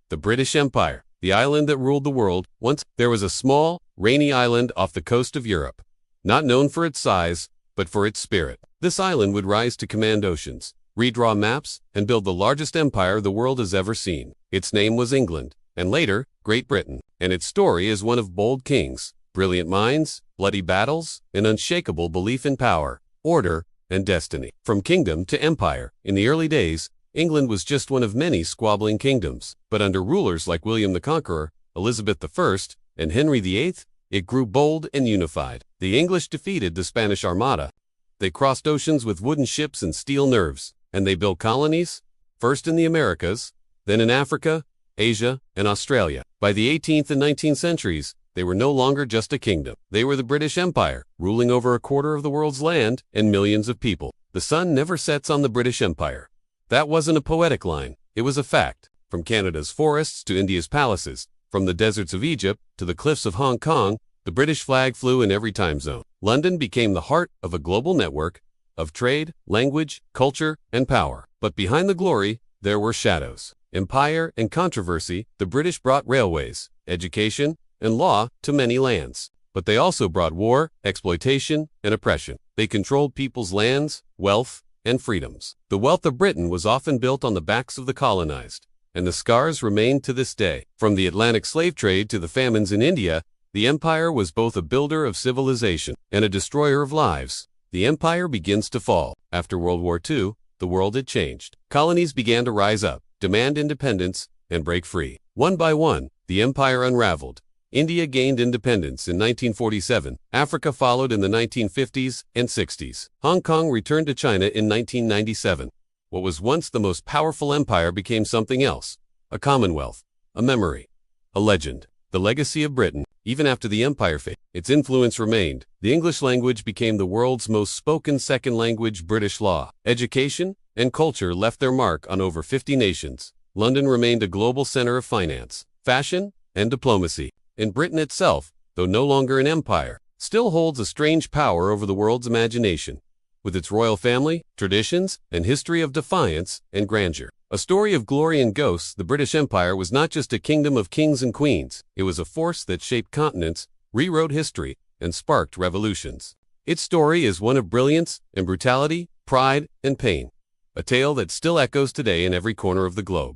The British Empire, the island that ruled the world. Once there was a small, rainy island off the coast of Europe, not known for its size, but for its spirit. This island would rise to command oceans, redraw maps, and build the largest empire the world has ever seen. Its name was England, and later, Great Britain, and its story is one of bold kings, brilliant minds, bloody battles, and unshakable belief in power, order, and destiny. From kingdom to empire, in the early days, England was just one of many squabbling kingdoms, but under rulers like William the Conqueror, Elizabeth I, and Henry VIII, it grew bold and unified. The English defeated the Spanish Armada. They crossed oceans with wooden ships and steel nerves, and they built colonies, first in the Americas, then in Africa, Asia, and Australia. By the 18th and 19th centuries, they were no longer just a kingdom. They were the British Empire, ruling over a quarter of the world's land and millions of people. The sun never sets on the British Empire. That wasn't a poetic line, it was a fact. From Canada's forests to India's palaces, from the deserts of Egypt to the cliffs of Hong Kong, the British flag flew in every time zone. London became the heart of a global network of trade, language, culture, and power. But behind the glory, there were shadows. Empire and controversy. The British brought railways, education, and law to many lands. But they also brought war, exploitation, and oppression. They controlled people's lands, wealth, and freedoms. The wealth of Britain was often built on the backs of the colonized, and the scars remain to this day. From the Atlantic slave trade to the famines in India, the empire was both a builder of civilization and a destroyer of lives. The empire begins to fall. After World War II, the world had changed. Colonies began to rise up, demand independence, and break free. One by one, the empire unraveled. India gained independence in 1947. Africa followed in the 1950s and 60s. Hong Kong returned to China in 1997. What was once the most powerful empire became something else. A commonwealth, a memory, a legend. The legacy of Britain. Even after the empire faded, its influence remained. The English language became the world's most spoken second language. British law, education, and culture left their mark on over 50 nations. London remained a global center of finance, fashion, and diplomacy. And Britain itself, though no longer an empire, still holds a strange power over the world's imagination, with its royal family, traditions, and history of defiance and grandeur. A story of glory and ghosts. The British Empire was not just a kingdom of kings and queens. It was a force that shaped continents, rewrote history, and sparked revolutions. Its story is one of brilliance and brutality, pride and pain. A tale that still echoes today in every corner of the globe.